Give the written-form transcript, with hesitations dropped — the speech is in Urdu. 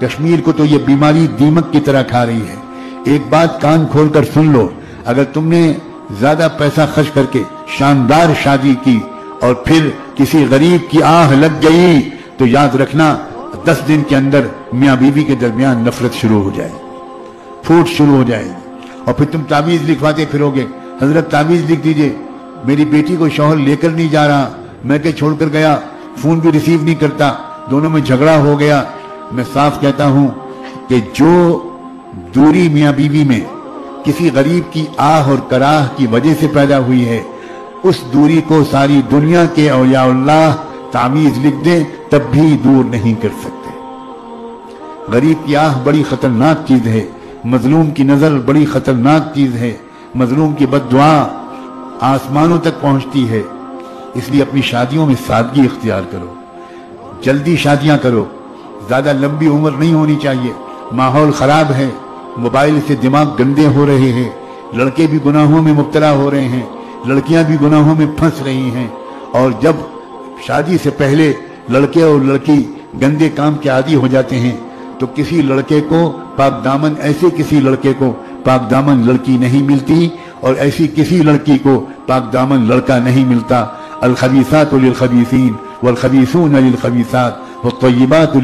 کشمیر کو تو یہ بیماری دیمک کی طرح کھا رہی ہے۔ ایک بات کان کھول کر سن لو، اگر تم نے زیادہ پیسہ خرچ کر کے شاندار شادی کی اور پھر کسی غریب کی آہ لگ گئی تو یاد رکھنا 10 دن کے اندر میاں بیوی کے درمیان نفرت شروع ہو جائے، پھوٹ شروع ہو جائے گی، اور پھر تم تعویذ لکھواتے پھرو گے، حضرت تعویذ لکھ دیجئے، میری بیٹی کو شوہر لے کر نہیں جا رہا، میں کہ چھوڑ کر گیا، فون بھی ریسیو نہیں کرتا، دونوں میں جھگڑا ہو گیا۔ میں صاف کہتا ہوں کہ جو دوری میاں بیوی میں کسی غریب کی آہ اور کراہ کی وجہ سے پیدا ہوئی ہے، اس دوری کو ساری دنیا کے اولیاء اللہ تعویذ لکھ دیں تب بھی دور نہیں کر سکتے۔ غریب کی آہ بڑی خطرناک چیز ہے، مظلوم کی نظر بڑی خطرناک چیز ہے، مظلوم کی بد دعا آسمانوں تک پہنچتی ہے۔ اس لیے اپنی شادیوں میں سادگی اختیار کرو، جلدی شادیاں کرو، زیادہ لمبی عمر نہیں ہونی چاہیے۔ ماحول خراب ہے، موبائل سے دماغ گندے ہو رہے ہیں، لڑکے بھی گناہوں میں مبتلا ہو رہے ہیں، لڑکیاں بھی گناہوں میں پھنس رہی ہیں، اور جب شادی سے پہلے لڑکے اور لڑکی گندے کام کے عادی ہو جاتے ہیں تو کسی لڑکے کو پاک دامن، ایسے کسی لڑکے کو پاک دامن لڑکی نہیں ملتی، اور ایسی کسی لڑکی کو پاک دامن لڑکا نہیں ملتا۔ الخبیثات للخبیثین والخبیثون للخبیثات والطیبات